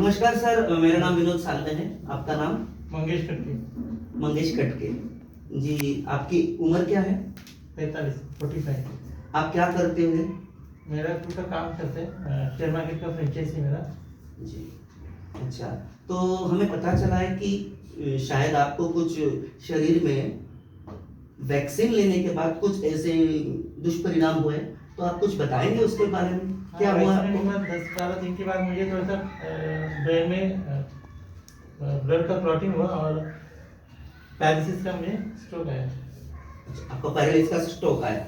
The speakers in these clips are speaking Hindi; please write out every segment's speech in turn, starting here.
नमस्कार सर, मेरा नाम विनोद सालवे है। आपका नाम? मंगेश कटके। मंगेश कटके जी। आपकी उम्र क्या है? 45। आप क्या करते हैं? मेरा खुद का काम करते हैं, शेयर मार्केट का फ्रेंचाइजी मेरा जी। अच्छा, तो हमें पता चला है कि शायद आपको कुछ शरीर में वैक्सीन लेने के बाद कुछ ऐसे दुष्परिणाम हुए, तो आप कुछ बताएंगे उसके बारे में? क्या हुआ आपको? 10-12 दिन के बाद मुझे थोड़ा सा ब्रेन में ब्लड का क्लॉटिंग हुआ और पैरालिसिस का मुझे स्ट्रोक आया। अच्छा, आपको पैरालिसिस का स्ट्रोक आया।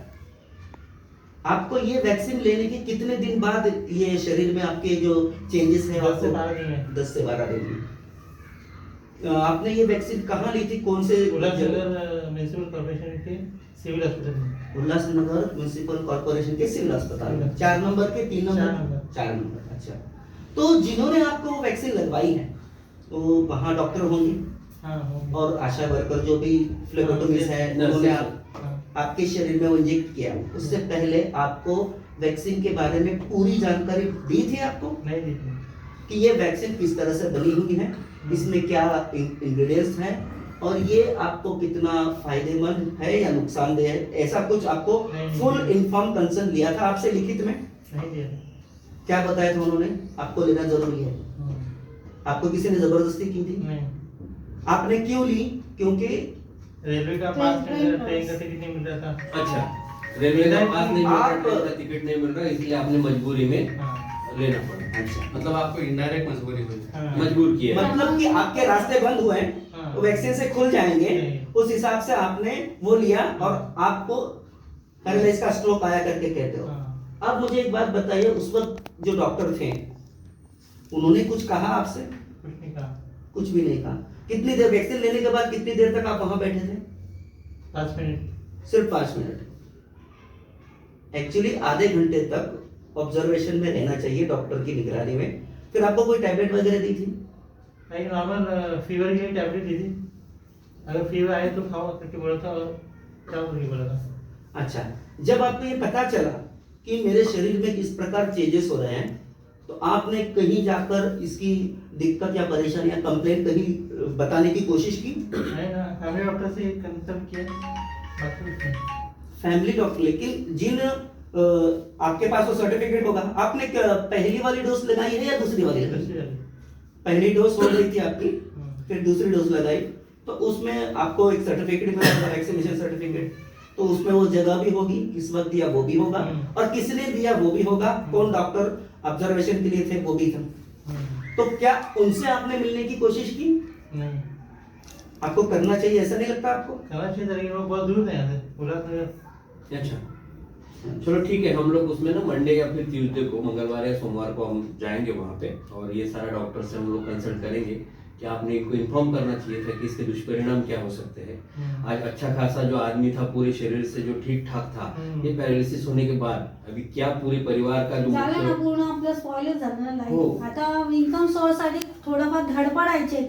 आपको ये वैक्सीन लेने के कितने दिन बाद ये शरीर में आपके जो चेंजेस हैं? 10 से 12 दिन में। 10 से 12 दिन में। आपने ये वैक्सीन कहाँ ली थी? कौन से? उल्लासनगर म्युनिसिपल कॉर्पोरेशन के सिविल हॉस्पिटल में। उल्लासनगर म्युनिसिपल कॉर्पोरेशन के सिविल अस्पताल में 4 नंबर के 3 नंबर 4 नंबर। अच्छा, तो जिन्होंने आपको वैक्सीन लगवाई है तो वहाँ डॉक्टर होंगे? हाँ, होंगे। और आशा वर्कर जो भी फ्लेबोटोमिस्ट है उन्होंने आपके शरीर में वो इंजेक्ट किया। उससे पहले आपको वैक्सीन के बारे में पूरी जानकारी दी थी आपको? नहीं दी थी कि ये वैक्सीन किस तरह से बनी हुई है, इसमें क्या इंग्रेडिएंट्स हैं और ये आपको कितना फायदेमंद है या नुकसानदेह है, ऐसा कुछ आपको फुल इन्फॉर्म कंसर्न लिया था आपसे लिखित में? नहीं दिया था। क्या बताया था उन्होंने? आपको लेना जरूरी है। आपको किसी ने जबरदस्ती की थी? नहीं। आपने क्यों ली? क्योंकि रेलवे का पास नहीं मिल रहा, ट्रेन का टिकट नहीं मिल रहा था। अच्छा, रेलवे का पास नहीं मिल रहा, ट्रेन का टिकट नहीं मिल रहा, इसलिए आपने मजबूरी में लेना पड़ा। अच्छा, मतलब आपको इनडायरेक्ट मजबूरी हुई, मजबूर किया। मतलब कि आपके रास्ते बंद हुए तो वैक्सीन से खुल जाएंगे, उस हिसाब से आपने वो लिया और आपको पैरालिसिस का स्ट्रोक आया करके कहते हो। अब मुझे एक बात बताइए, उस वक्त जो डॉक्टर थे उन्होंने कुछ कहा आपसे? कुछ नहीं कहा। कुछ भी नहीं कहा। कितनी देर वैक्सीन लेने के बाद कितनी देर तक आप वहां बैठे थे? 5 मिनट। सिर्फ 5 मिनट। एक्चुअली आधे घंटे तक ऑब्जर्वेशन में रहना चाहिए डॉक्टर की निगरानी में। फिर आपको कोई टैबलेट वगैरह दी थी? नहीं, नॉर्मल फीवर की टैबलेट दी थी। अगर फीवर आए तो खाओ करके बोला था और क्या करके बोला था। अच्छा, जब आपको ये पता चला कि मेरे शरीर में इस प्रकार चेंजेस हो रहे हैं तो आपने कहीं जाकर इसकी दिक्कत या परेशानी या कंप्लेंट कहीं बताने की कोशिश की? नहीं ना, फैमिली डॉक्टर से कंसल्ट किया, बाकी कुछ नहीं। फैमिली डॉक्टर, लेकिन जिन आपके पास वो सर्टिफिकेट होगा, आपने पहली वाली डोज लगाई है या दूसरी वाली लगाई? दूसरी वाली। पहली डोज हो गई थी आपकी, फिर दूसरी डोज लगाई तो उसमें आपको एक सर्टिफिकेट मिला, वैक्सीनेशन सर्टिफिकेट। तो उसमें वो जगह भी होगी, किस वक्त दिया वो भी होगा और किसने दिया वो भी होगा, कौन डॉक्टर ऑब्जर्वेशन के लिए थे वो भी था। तो क्या उनसे आपने मिलने की कोशिश की? नहीं। आपको करना चाहिए, ऐसा नहीं लगता आपको? करना चाहिए था, लेकिन वो बहुत दूर है यहाँ से, उल्लासनगर। अच्छा, चलो ठीक है, हम लोग उसमें ना मंडे या फिर ट्यूसडे को, मंगलवार या सोमवार को हम जाएंगे वहाँ पे और ये सारा डॉक्टर से हम लोग कंसल्ट करेंगे कि आपने इनको इन्फॉर्म करना चाहिए था कि इसके दुष्परिणाम क्या हो सकते हैं। आज अच्छा खासा जो आदमी था पूरे शरीर से जो ठीक ठाक था, ये पैरालिसिस होने के बाद अभी क्या पूरे परिवार का जो झालं ना, पूर्ण आपलं स्पॉइलच झालं ना हो. लाईफ. आता इन्कम सोर्स साठी थोडंफार धडपडायचे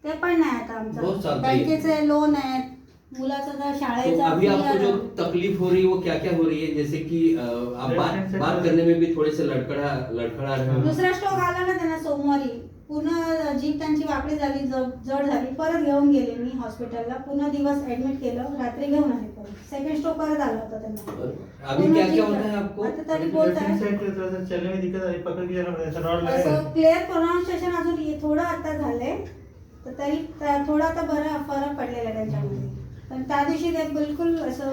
ते पण नाही आता बहुत आमचं. चालतं आहे. बँकेचे लोन आहेत, मुलाचा तो शाळेचा अभी fee आपको जो आहे. तकलीफ हो रही है वो क्या क्या हो रही है? जैसे कि आप बात करने में भी थोड़े से लड़खड़ा रहे हो। दुसरा स्ट्रोक आला ना त्यांना सोमवारी, पूर्ण जीभ त्यांची वाकडी झाली, जड झाली. परत घेऊन गेले मी हॉस्पिटलला, पूर्ण दिवस ऍडमिट केलं, रात्री घेऊन आले परत. सेकंड स्ट्रोक परत आला होता त्यांना. अभी क्या क्या होता है आपको? आता तरी बोलताय चलने में दिक्कत आई, पकड़ के जाना पड़ा, रॉड असं लगा। क्लिअर प्रोनाउन्सिएशन अजून थोडं आता झालंय, तर तरी थोडा आता बरा फरक पडलेला आहे त्यांच्यामध्ये. पण त्या दिवशी ते बिलकुल असं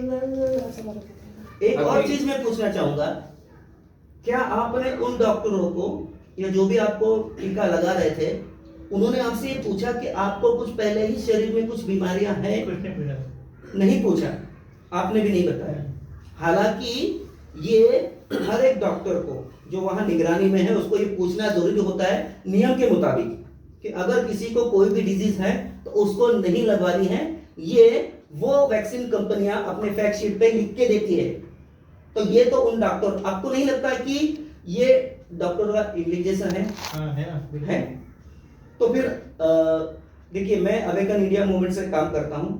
बरं होतं. एक और चीज मैं पूछना चाहूंगा, क्या आपने उन डॉक्टरों को या जो भी आपको टीका लगा रहे थे उन्होंने आपसे ये पूछा कि आपको कुछ पहले ही शरीर में कुछ बीमारियां हैं? कुछ नहीं पूछा। नहीं पूछा, आपने भी नहीं बताया। हालांकि ये हर एक डॉक्टर को जो वहां निगरानी में है उसको ये पूछना जरूरी होता है नियम के मुताबिक कि अगर किसी को कोई भी डिजीज है तो उसको नहीं लगवानी है। ये वो वैक्सीन कंपनियां अपने फैक्ट शीट पे लिख के देती है। तो ये तो उन डॉक्टर, आपको नहीं लगता है कि ये डॉक्टर का इंटेलिजेंस है? हाँ, है ना, है। तो फिर देखिए, मैं अवेकन इंडिया मूवमेंट से काम करता हूं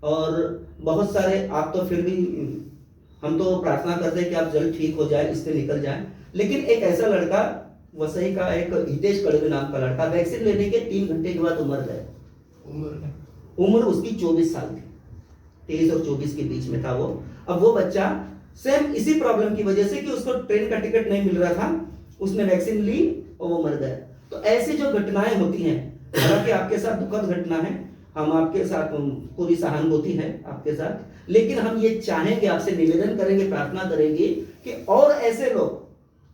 और बहुत सारे, आप तो फिर भी, हम तो प्रार्थना करते हैं कि आप जल्द ठीक हो जाए, इससे निकल जाए। लेकिन एक ऐसा लड़का वसई का एक हितेश कड़वे नाम का लड़का वैक्सीन लेने के 3 घंटे के बाद मर गया। उम्र उसकी 24 साल थी, 23 और 24 के बीच में था वो। अब वो बच्चा सेम इसी प्रॉब्लम की वजह से कि उसको ट्रेन का टिकट नहीं मिल रहा था, उसने वैक्सीन ली और वो मर गया। तो ऐसी जो घटनाएं होती हैं, हालांकि आपके साथ दुखद घटना है, हम आपके साथ पूरी सहानुभूति है आपके साथ, लेकिन हम ये चाहेंगे, आपसे निवेदन करेंगे, प्रार्थना करेंगे कि और ऐसे लोग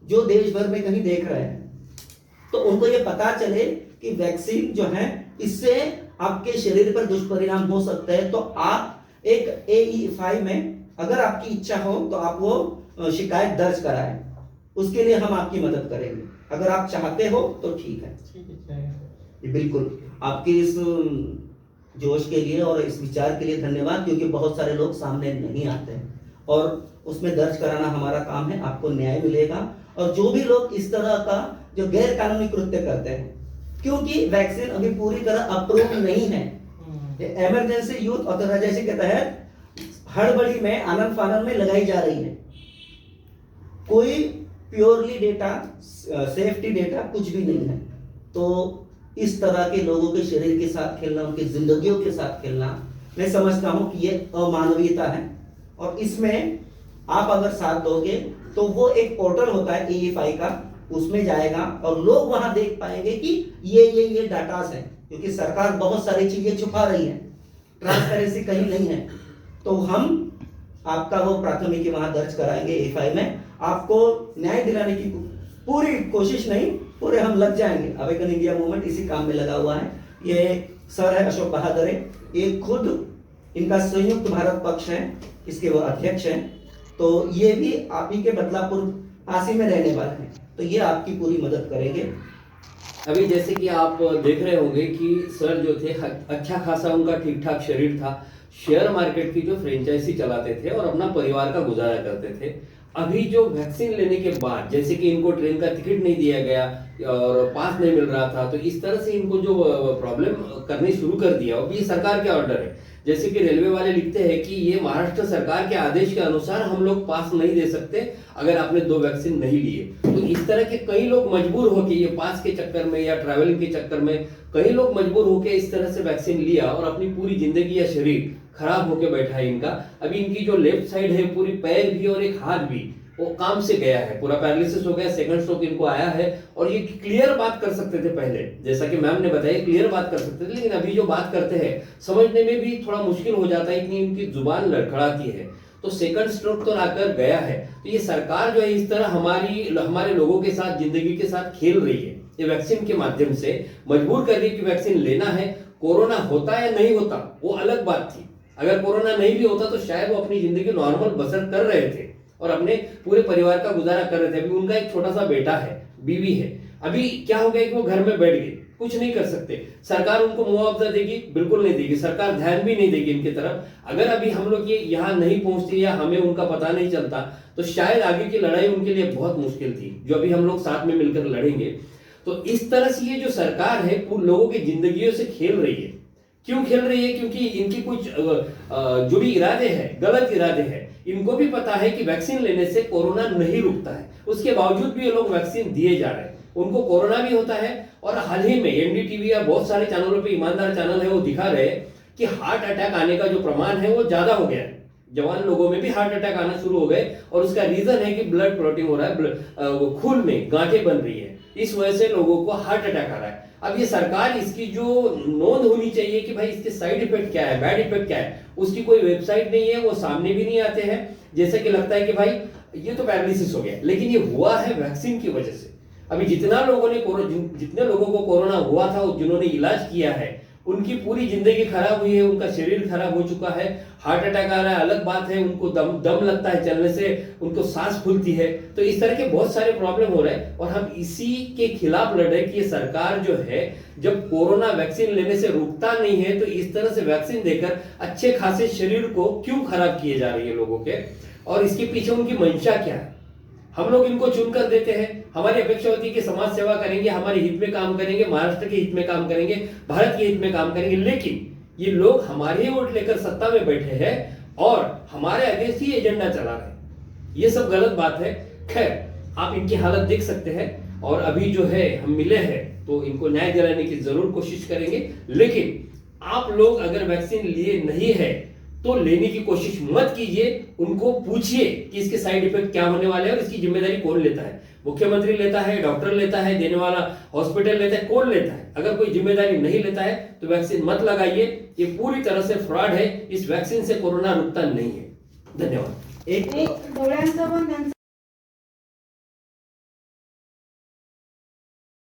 जो देश भर में कहीं देख रहे हैं तो उनको ये पता चले कि वैक्सीन जो है इससे आपके शरीर पर दुष्परिणाम हो सकते हैं। तो आप एक AE5 में अगर आपकी इच्छा हो तो आप वो शिकायत दर्ज कराएं, उसके लिए हम आपकी मदद करेंगे। अगर आप चाहते हो तो ठीक है। जी बिल्कुल, आपके इस जोश के लिए और इस विचार के लिए धन्यवाद, क्योंकि बहुत सारे लोग सामने नहीं आते हैं और उसमें दर्ज कराना हमारा काम है, आपको न्याय मिलेगा। और जो भी लोग इस तरह का जो गैर कानूनी कृत्य करते हैं, क्योंकि वैक्सीन अभी पूरी तरह अप्रूव नहीं है, इमरजेंसी यूथ ऑथराइजेशन के तहत हड़बड़ी में आनंद फानन में लगाई जा रही है। कोई प्योरली डेटा, सेफ्टी डेटा कुछ भी नहीं है। तो इस तरह के लोगों के शरीर के साथ खेलना, उनकी जिंदगियों के साथ खेलना, मैं समझता हूं कि ये अमानवीयता है। और इसमें आप अगर साथ दोगे तो वो एक पोर्टल होता है AE5 का, उसमें जाएगा और लोग वहां देख पाएंगे कि ये डाटास है, क्योंकि सरकार बहुत सारी चीजें छुपा रही है, ट्रांसपेरेंसी कहीं नहीं है। तो हम आपका वो प्राथमिकी वहां दर्ज कराएंगे A5 में, आपको न्याय दिलाने की पूरी कोशिश नहीं, पूरे हम लग जाएंगे। अवेकन इंडिया मूवमेंट इसी काम में लगा हुआ है। ये सर है अशोक बहादुर, ये खुद इनका संयुक्त भारत पक्ष है, इसके वो अध्यक्ष हैं। तो ये भी आप ही के बदलापुर पास ही में रहने वाले हैं, तो ये आपकी पूरी मदद करेंगे। अभी जैसे कि आप देख रहे होंगे कि सर जो थे अच्छा खासा उनका ठीक ठाक शरीर था, शेयर मार्केट की जो फ्रेंचाइजी चलाते थे और अपना परिवार का गुजारा करते थे। अभी जो वैक्सीन लेने के बाद जैसे कि इनको ट्रेन का टिकट नहीं दिया गया और पास नहीं मिल रहा था, तो इस तरह से इनको जो प्रॉब्लम करनी शुरू कर दिया, और ये सरकार के ऑर्डर है। जैसे कि रेलवे वाले लिखते हैं कि ये महाराष्ट्र सरकार के आदेश के अनुसार हम लोग पास नहीं दे सकते अगर आपने 2 वैक्सीन नहीं लिए। तो इस तरह के कई लोग मजबूर होके ये पास के चक्कर में या ट्रैवलिंग के चक्कर में कई लोग मजबूर होके इस तरह से वैक्सीन लिया और अपनी पूरी जिंदगी या शरीर खराब होके बैठा है इनका। अभी इनकी जो लेफ्ट साइड है, पूरी पैर भी और एक हाथ भी वो काम से गया है, पूरा पैरालिसिस हो गया, सेकंड स्ट्रोक इनको आया है। और ये क्लियर बात कर सकते थे पहले, जैसा कि मैम ने बताया क्लियर बात कर सकते थे, लेकिन अभी जो बात करते हैं समझने में भी थोड़ा मुश्किल हो जाता है, इतनी इनकी जुबान लड़खड़ाती है। तो सेकंड स्ट्रोक तो आकर गया है। तो ये सरकार जो है इस तरह हमारे लोगों के साथ, जिंदगी के साथ खेल रही है। ये वैक्सीन के माध्यम से मजबूर कर रही है कि वैक्सीन लेना है। कोरोना होता या नहीं होता वो अलग बात थी, अगर कोरोना नहीं भी होता तो शायद वो अपनी जिंदगी नॉर्मल बसर कर रहे थे और अपने पूरे परिवार का गुजारा कर रहे थे। अभी उनका एक छोटा सा बेटा है, बीवी है। अभी क्या हो गया कि वो घर में बैठ गए, कुछ नहीं कर सकते। सरकार उनको मुआवजा देगी? बिल्कुल नहीं देगी। सरकार ध्यान भी नहीं देगी इनकी तरफ। अगर अभी हम लोग ये यहाँ नहीं पहुंचते या हमें उनका पता नहीं चलता तो शायद आगे की लड़ाई उनके लिए बहुत मुश्किल थी, जो अभी हम लोग साथ में मिलकर लड़ेंगे। तो इस तरह से ये जो सरकार है लोगों की जिंदगियों से खेल रही है। क्यों खेल रही है? क्योंकि इनकी कुछ जो भी इरादे हैं, गलत इरादे हैं। इनको भी पता है कि वैक्सीन लेने से कोरोना नहीं रुकता है, उसके बावजूद भी ये लोग वैक्सीन दिए जा रहे हैं। उनको कोरोना भी होता है। और हाल ही में NDTV या बहुत सारे चैनलों पे, ईमानदार चैनल है, वो दिखा रहे हैं कि हार्ट अटैक आने का जो प्रमाण है वो ज्यादा हो गया है। जवान लोगों में भी हार्ट अटैक आना शुरू हो गए और उसका रीजन है कि ब्लड क्लॉटिंग हो रहा है, खून में गांठें बन रही है, इस वजह से लोगों को हार्ट अटैक आ रहा है। अब ये सरकार, इसकी जो नोंद होनी चाहिए कि भाई इसके साइड इफेक्ट क्या है, बैड इफेक्ट क्या है, उसकी कोई वेबसाइट नहीं है, वो सामने भी नहीं आते हैं। जैसे कि लगता है कि भाई ये तो पैरालिसिस हो गया, लेकिन ये हुआ है वैक्सीन की वजह से। अभी जितने लोगों को कोरोना हुआ था, जिन्होंने इलाज किया है, उनकी पूरी जिंदगी खराब हुई है, उनका शरीर खराब हो चुका है, हार्ट अटैक आ रहा है, अलग बात है, उनको दम लगता है चलने से, उनको सांस फूलती है। तो इस तरह के बहुत सारे प्रॉब्लम हो रहे हैं और हम इसी के खिलाफ लड़ रहे हैं कि ये सरकार जो है, जब कोरोना वैक्सीन लेने से रुकता नहीं है तो इस तरह से वैक्सीन देकर अच्छे खासे शरीर को क्यों खराब किए जा रही है लोगों के, और इसके पीछे उनकी मंशा क्या है। हम लोग इनको चुनकर देते हैं, हमारी अपेक्षा होती है कि समाज सेवा करेंगे, हमारे हित में काम करेंगे, महाराष्ट्र के हित में काम करेंगे, भारत के हित में काम करेंगे, लेकिन ये लोग हमारे ही वोट लेकर सत्ता में बैठे हैं और हमारे अगेंस्ट ही एजेंडा चला रहे हैं। ये सब गलत बात है। खैर, आप इनकी हालत देख सकते हैं। और अभी जो है हम मिले हैं तो इनको न्याय दिलाने की जरूर कोशिश करेंगे। लेकिन आप लोग अगर वैक्सीन लिए नहीं है तो लेने की कोशिश मत कीजिए, उनको पूछिए कि इसके साइड इफेक्ट क्या होने वाले हैं और इसकी जिम्मेदारी कौन लेता है। मुख्यमंत्री लेता है, डॉक्टर लेता है, देने वाला हॉस्पिटल लेता है, कौन लेता है? अगर कोई जिम्मेदारी नहीं लेता है तो वैक्सीन मत लगाइए, ये पूरी तरह से फ्रॉड है। इस वैक्सीन से कोरोना रुकता नहीं है। धन्यवाद। एक डोळ्यांचं पण त्यांचं